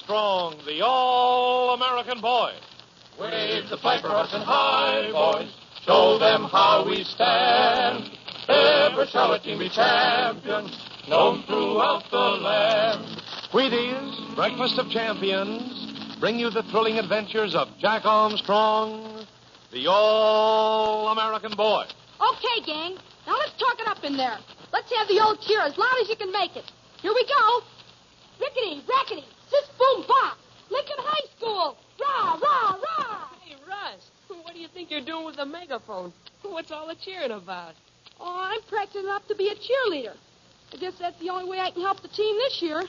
Armstrong, the all-American boy. Wave the flag for us in high, boys. Show them how we stand. Ever shall a team be champions, known throughout the land. Wheaties, Breakfast of Champions, bring you the thrilling adventures of Jack Armstrong, the all-American boy. Okay, gang. Now let's talk it up in there. Let's have the old cheer as loud as you can make it. Here we go. Rickety, rackety, sis, boom, bop. Lincoln High School. Rah, rah, rah. Hey, Russ, what do you think you're doing with the megaphone? What's all the cheering about? Oh, I'm practicing up to be a cheerleader. I guess that's the only way I can help the team this year.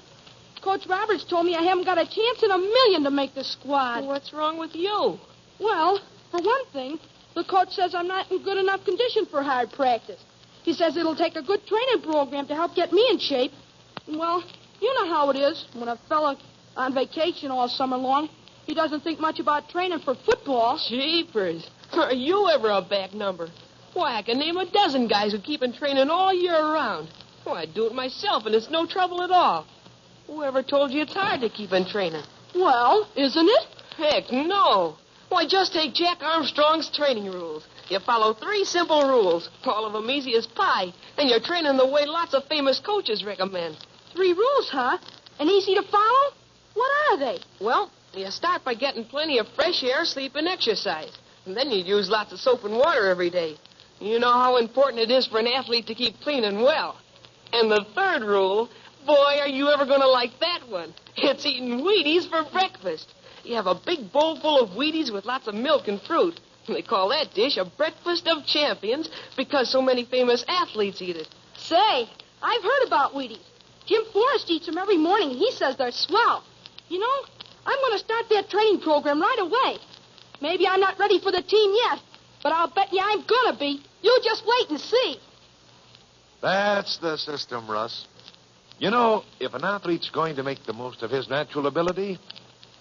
Coach Roberts told me I haven't got a chance in a million to make the squad. What's wrong with you? Well, for one thing, the coach says I'm not in good enough condition for hard practice. He says it'll take a good training program to help get me in shape. Well, you know how it is when a fella on vacation all summer long, he doesn't think much about training for football. Jeepers. Are you ever a back number? Why, I can name a dozen guys who keep in training all year round. Why, I do it myself, and it's no trouble at all. Whoever told you it's hard to keep in training? Well, isn't it? Heck, no. Why, just take Jack Armstrong's training rules. You follow 3 simple rules, all of them easy as pie, and you're training the way lots of famous coaches recommend. 3 rules, huh? And easy to follow? What are they? Well, you start by getting plenty of fresh air, sleep, and exercise. And then you use lots of soap and water every day. You know how important it is for an athlete to keep clean and well. And the 3rd rule, boy, are you ever going to like that one. It's eating Wheaties for breakfast. You have a big bowl full of Wheaties with lots of milk and fruit. They call that dish a breakfast of champions because so many famous athletes eat it. Say, I've heard about Wheaties. Jim Forrest eats them every morning, and he says they're swell. You know, I'm going to start that training program right away. Maybe I'm not ready for the team yet, but I'll bet you I'm going to be. You just wait and see. That's the system, Russ. You know, if an athlete's going to make the most of his natural ability,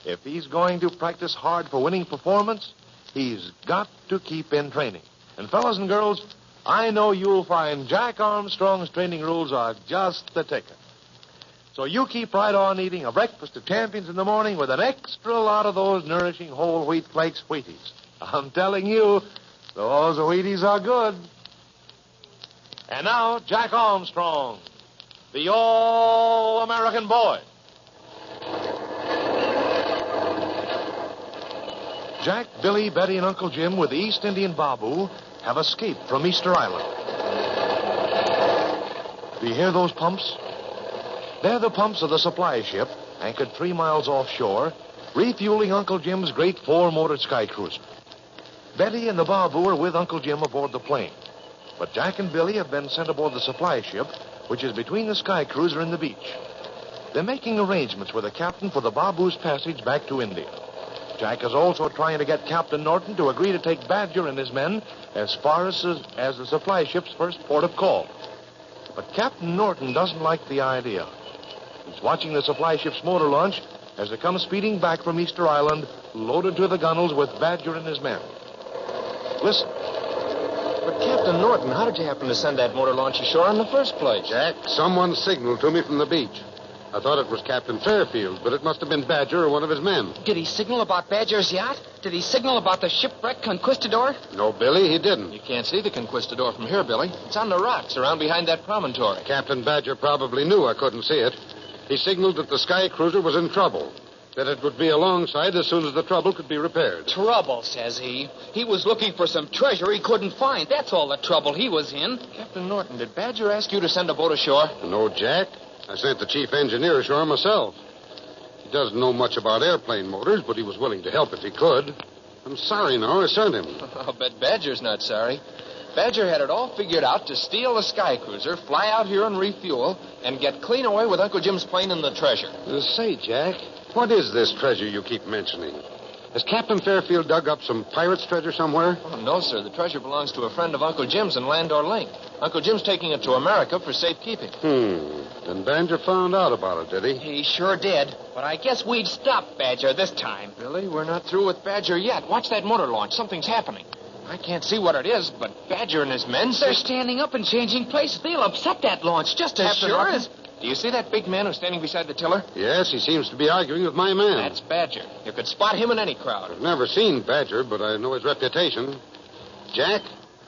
if he's going to practice hard for winning performance, he's got to keep in training. And fellas and girls, I know you'll find Jack Armstrong's training rules are just the ticket. So you keep right on eating a breakfast of champions in the morning with an extra lot of those nourishing whole wheat flakes Wheaties. I'm telling you, those Wheaties are good. And now, Jack Armstrong, the all-American boy. Jack, Billy, Betty, and Uncle Jim with the East Indian Babu have escaped from Easter Island. Do you hear those pumps? They're the pumps of the supply ship, anchored 3 miles offshore, refueling Uncle Jim's great 4-motored sky cruiser. Betty and the Babu are with Uncle Jim aboard the plane. But Jack and Billy have been sent aboard the supply ship, which is between the sky cruiser and the beach. They're making arrangements with the captain for the Babu's passage back to India. Jack is also trying to get Captain Norton to agree to take Badger and his men as far as the supply ship's first port of call. But Captain Norton doesn't like the idea. He's watching the supply ship's motor launch as it comes speeding back from Easter Island, loaded to the gunnels with Badger and his men. Listen. But, Captain Norton, how did you happen to send that motor launch ashore in the first place? Jack, someone signaled to me from the beach. I thought it was Captain Fairfield, but it must have been Badger or one of his men. Did he signal about Badger's yacht? Did he signal about the shipwrecked Conquistador? No, Billy, he didn't. You can't see the Conquistador from here, Billy. It's on the rocks around behind that promontory. Captain Badger probably knew I couldn't see it. He signaled that the sky cruiser was in trouble, that it would be alongside as soon as the trouble could be repaired. Trouble, says he. He was looking for some treasure he couldn't find. That's all the trouble he was in. Captain Norton, did Badger ask you to send a boat ashore? No, Jack. I sent the chief engineer ashore myself. He doesn't know much about airplane motors, but he was willing to help if he could. I'm sorry now I sent him. I'll bet Badger's not sorry. Badger had it all figured out to steal the sky cruiser, fly out here and refuel, and get clean away with Uncle Jim's plane and the treasure. Say, Jack, what is this treasure you keep mentioning? Has Captain Fairfield dug up some pirate's treasure somewhere? Oh, no, sir. The treasure belongs to a friend of Uncle Jim's in Landor Lake. Uncle Jim's taking it to America for safekeeping. Then Badger found out about it, did he? He sure did. But I guess we'd stop Badger this time. Billy, we're not through with Badger yet. Watch that motor launch. Something's happening. I can't see what it is, but Badger and his men... They're standing up and changing places. They'll upset that launch just as Captain sure Norton, as... Do you see that big man who's standing beside the tiller? Yes, he seems to be arguing with my man. That's Badger. You could spot him in any crowd. I've never seen Badger, but I know his reputation. Jack,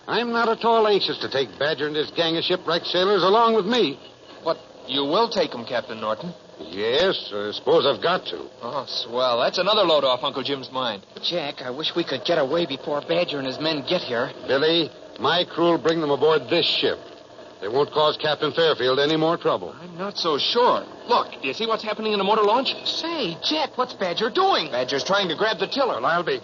I'm not at all anxious to take Badger and his gang of shipwrecked sailors along with me. But you will take him, Captain Norton. Yes, I suppose I've got to. Oh, swell. That's another load off Uncle Jim's mind. Jack, I wish we could get away before Badger and his men get here. Billy, my crew will bring them aboard this ship. They won't cause Captain Fairfield any more trouble. I'm not so sure. Look, do you see what's happening in the motor launch? Say, Jack, what's Badger doing? Badger's trying to grab the tiller. Well, I'll be.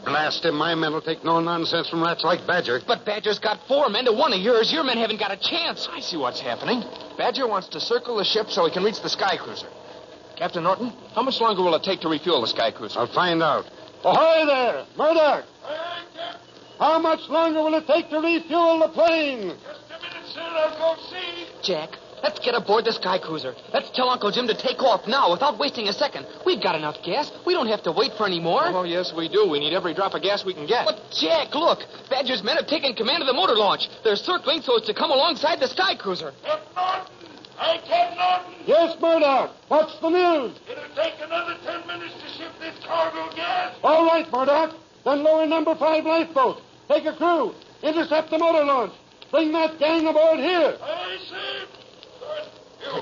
Blast him. My men will take no nonsense from rats like Badger. But Badger's got 4 men to 1 of yours. Your men haven't got a chance. I see what's happening. Badger wants to circle the ship so he can reach the sky cruiser. Captain Norton, how much longer will it take to refuel the sky cruiser? I'll find out. Ahoy there, Murdoch! How much longer will it take to refuel the plane? Just a minute, sir. I'll go see. Jack, let's get aboard the sky cruiser. Let's tell Uncle Jim to take off now without wasting a second. We've got enough gas. We don't have to wait for any more. Oh, yes, we do. We need every drop of gas we can get. But, Jack, look. Badger's men have taken command of the motor launch. They're circling so as to come alongside the sky cruiser. Captain Norton. Hi, Captain Norton. Yes, Murdoch. What's the news? It'll take another 10 minutes to ship this cargo gas. All right, Murdoch. Then lower number 5 lifeboat. Take a crew. Intercept the motor launch. Bring that gang aboard here. I see.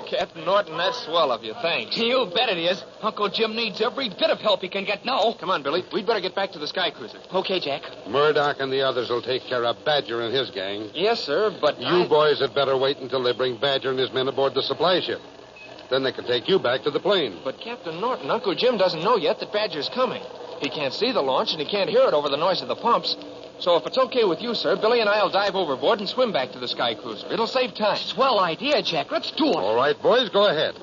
Captain Norton, that's swell of you. Thanks. You bet it is. Uncle Jim needs every bit of help he can get now. Come on, Billy. We'd better get back to the sky cruiser. Okay, Jack. Murdoch and the others will take care of Badger and his gang. Yes, sir, but You boys had better wait until they bring Badger and his men aboard the supply ship. Then they can take you back to the plane. But, Captain Norton, Uncle Jim doesn't know yet that Badger's coming. He can't see the launch, and he can't hear it over the noise of the pumps. So if it's okay with you, sir, Billy and I'll dive overboard and swim back to the sky cruiser. It'll save time. Swell idea, Jack. Let's do it. All right, boys, go ahead.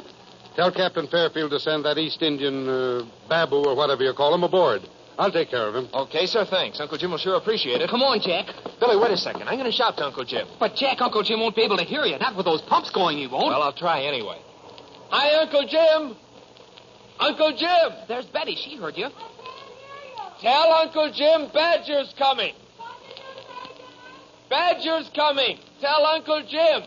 Tell Captain Fairfield to send that East Indian babu or whatever you call him aboard. I'll take care of him. Okay, sir, thanks. Uncle Jim will sure appreciate it. Come on, Jack. Billy, wait a second. I'm going to shout to Uncle Jim. But, Jack, Uncle Jim won't be able to hear you. Not with those pumps going, he won't. Well, I'll try anyway. Hi, Uncle Jim. Uncle Jim. There's Betty. She heard you. Tell Uncle Jim Badger's coming. Badger's coming. Tell Uncle Jim.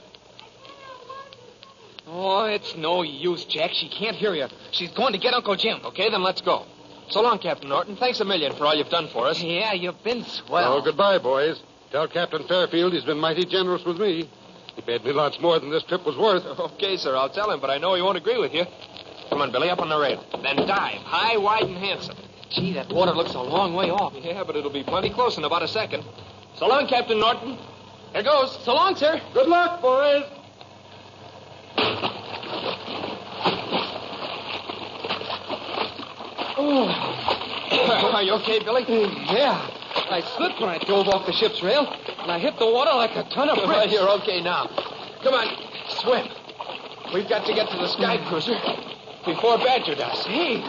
Oh, it's no use, Jack. She can't hear you. She's going to get Uncle Jim. Okay, then let's go. So long, Captain Norton. Thanks a million for all you've done for us. Yeah, you've been swell. Oh, goodbye, boys. Tell Captain Fairfield he's been mighty generous with me. He paid me lots more than this trip was worth. Okay, sir, I'll tell him, but I know he won't agree with you. Come on, Billy, up on the rail. Then dive. High, wide, and handsome. Gee, that water looks a long way off. Yeah, but it'll be plenty close in about a second. So long, Captain Norton. Here goes. So long, sir. Good luck, boys. Are you okay, Billy? Yeah. I slipped when I dove off the ship's rail, and I hit the water like a ton of bricks. Well, you're okay now. Come on, swim. We've got to get to the sky cruiser before Badger does. Hey,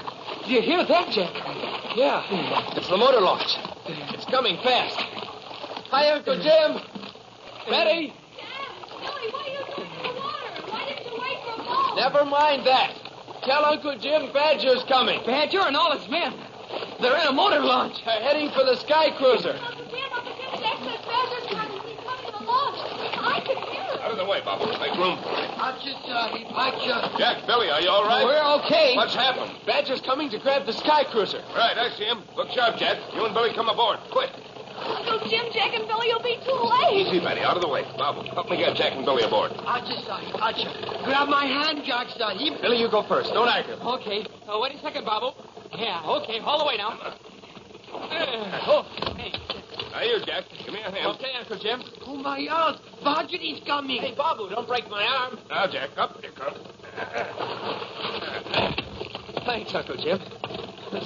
do you hear that, Jack? Yeah, it's the motor launch. It's coming fast. Hi, Uncle Jim. Betty. Billy, what are you doing in the water? Why didn't you wait for a boat? Never mind that. Tell Uncle Jim Badger's coming. Badger and all his men. They're in a motor launch. They're heading for the sky cruiser. Uncle Jim, Jack says Badger's coming. He's coming to launch. I can hear it. Out of the way, Bob. Make room. Gotcha. Jack, Billy, are you all right? We're okay. What's happened? Badger's coming to grab the sky cruiser. Right, I see him. Look sharp, Jack. You and Billy come aboard. Quick. Uncle Jim, Jack, and Billy will be too late. Easy, Betty. Out of the way. Bob, help me get Jack and Billy aboard. Gotcha. Grab my hand, Jack. Billy, you go first. Don't argue. Okay. Wait a second, Babu. Yeah, okay. All the way now. Hey. Now you, Jack. Give me a hand. Okay, Uncle Jim. Oh, my God. Badger is coming. Hey, Babu, don't break my arm. Now, Jack, up you come. Thanks, Uncle Jim.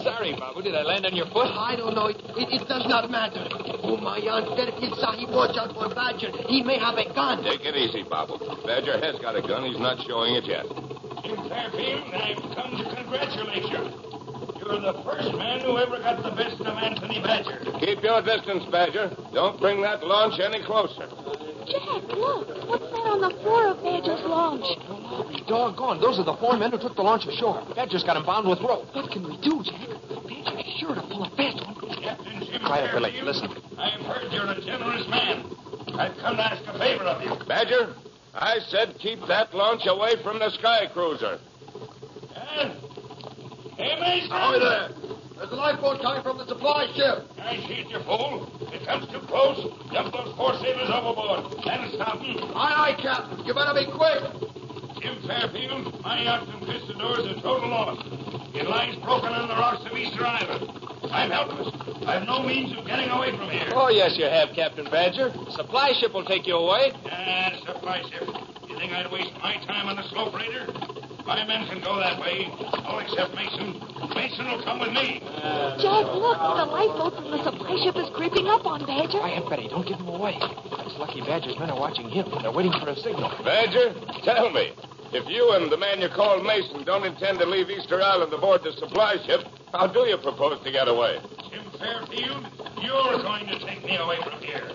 Sorry, Babu. Did I land on your foot? I don't know. It does not matter. Oh, my Aunt Fairfield Sahib, watch out for Badger. He may have a gun. Take it easy, Bob. Badger has got a gun. He's not showing it yet. Jim Fairfield, I've come to congratulate you. You're the first man who ever got the best of Anthony Badger. Keep your distance, Badger. Don't bring that launch any closer. Jack, look. What's that on the floor of Badger's launch? I'll be doggone. Those are the 4 men who took the launch ashore. Badger's got him bound with rope. What can we do, Jack? Badger's sure to pull a fast one. Captain Jim Quiet, Billy. Fairfield, Listen. I've heard you're a generous man. I've come to ask a favor of you. Badger, I said keep that launch away from the sky cruiser. Hey, Mason! Ahoy there! There's a lifeboat coming from the supply ship. I see it, you fool. It comes too close. Dump those 4 sailors overboard. And stop them. Aye, Captain. You better be quick. Jim Fairfield, my yacht from Conquistador is a total loss. It lies broken on the rocks of Easter Island. I'm helpless. I've no means of getting away from here. Oh, yes, you have, Captain Badger. Supply ship will take you away. Supply ship. You think I'd waste my time on a slow freighter? My men can go that way. All except Mason. Mason will come with me. Jack, look. The lifeboat from the supply ship is creeping up on Badger. Quiet, Betty. Don't give him away. This lucky Badger's men are watching him. They're waiting for a signal. Badger, tell me. If you and the man you call Mason don't intend to leave Easter Island aboard the supply ship, how do you propose to get away? Jim Fairfield, you're going to take me away from here.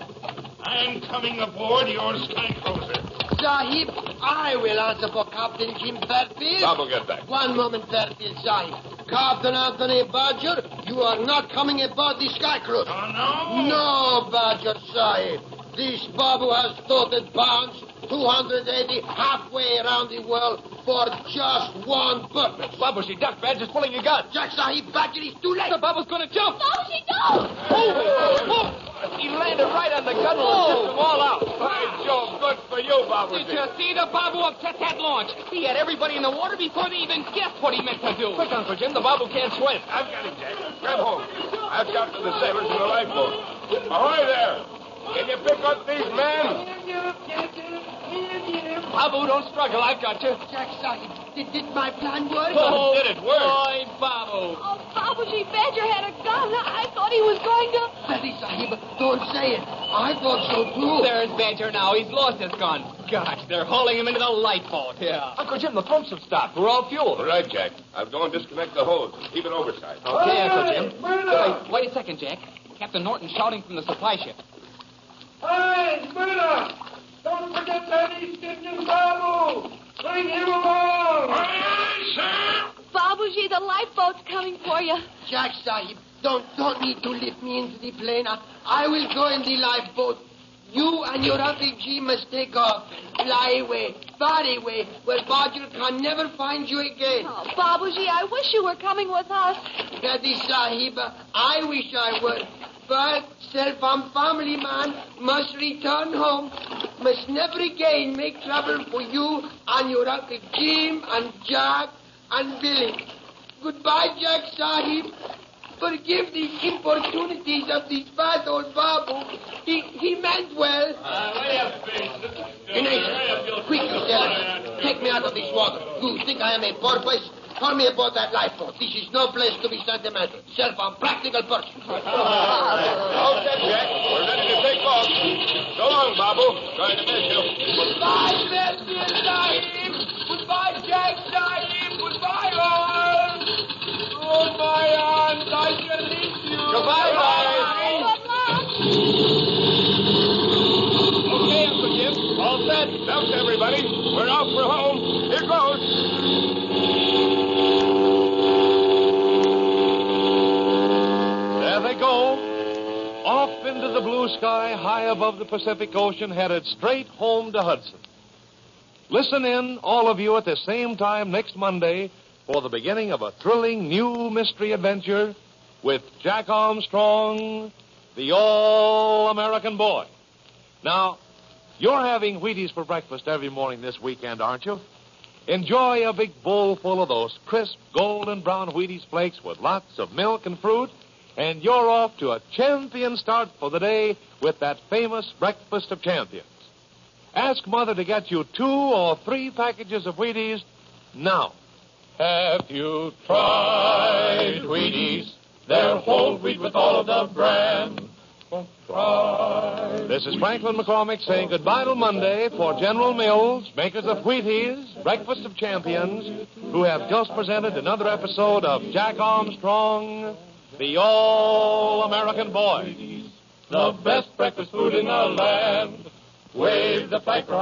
I'm coming aboard your sky cruiser. Sahib, I will answer for Captain Jim Fairfield. Bob will get back. One moment, Fairfield, Sahib. Captain Anthony Badger, you are not coming aboard the sky cruiser. Oh, no? No, Badger, Sahib. This Babu has floated bounds 280 halfway around the world for just one purpose. Babushi, duck. Badger's pulling a gun. Jack Sahib, Badger is too late. The Babu's going to jump. Babushi, go! He landed right on the gun and tipped them all out. By Jove, good for you, Babushi. Did you see the Babu upset that launch? He had everybody in the water before they even guessed what he meant to do. Quick, Uncle Jim. The Babu can't swim. I've got it, Jack. Grab hold. I've got to the sailors in the lifeboat. Ahoy there. Can you pick up these men? Babu, don't struggle. I've got you. Jack Sahib, did my plan work? Oh, did it work? Boy, Babu. Oh, Babuji, Badger had a gun. I thought he was going to... Betty Sahib, don't say it. I thought so, too. There's Badger now. He's lost his gun. Gosh, they're hauling him into the lifeboat. Yeah. Uncle Jim, the pumps have stopped. We're all fueled. All right, Jack. I'll go and disconnect the hose. Keep it oversized. Okay, Uncle Jim. Wait a second, Jack. Captain Norton's shouting from the supply ship. Hey, Murder! Don't forget that East Indian Babu! Bring him along! Aye, sir! Babuji, the lifeboat's coming for you. Jack Sahib, don't need to lift me into the plane. I will go in the lifeboat. You and your Uncle Jim must take off. Fly away, far away, where Badger can never find you again. Oh, Babuji, I wish you were coming with us. Daddy Sahib, I wish I were. But self-harm family man must return home. Must never again make trouble for you and your Uncle Jim and Jack and Billy. Goodbye, Jack Sahib. Forgive the importunities of this bad old Babu. He meant well. Quickly, sailor. Take me out of this water. You think I am a porpoise? Call me aboard that lifeboat. This is no place to be sentimental. Self-harm, practical person. Okay, Jack. We're ready to take off. So long, Babu. Going to miss you. Goodbye, Fairfield Sahib. Goodbye, Jack Sahib. Goodbye, all. Oh, my aunt, I shall miss you. Goodbye, bye. Okay, Uncle Jim. All set. Dump, everybody. We're off for home. Here goes. There they go. Off into the blue sky, high above the Pacific Ocean, headed straight home to Hudson. Listen in, all of you, at the same time next Monday for the beginning of a thrilling new mystery adventure with Jack Armstrong, the All-American Boy. Now, you're having Wheaties for breakfast every morning this weekend, aren't you? Enjoy a big bowl full of those crisp, golden brown Wheaties flakes with lots of milk and fruit, and you're off to a champion start for the day with that famous breakfast of champions. Ask Mother to get you 2 or 3 packages of Wheaties now. Have you tried Wheaties? They're whole wheat with all of the bran. Try. This is Franklin McCormick saying goodbye till Monday for General Mills, makers of Wheaties, Breakfast of Champions, who have just presented another episode of Jack Armstrong, the All-American Boy. The best breakfast food in the land. Wave the flag for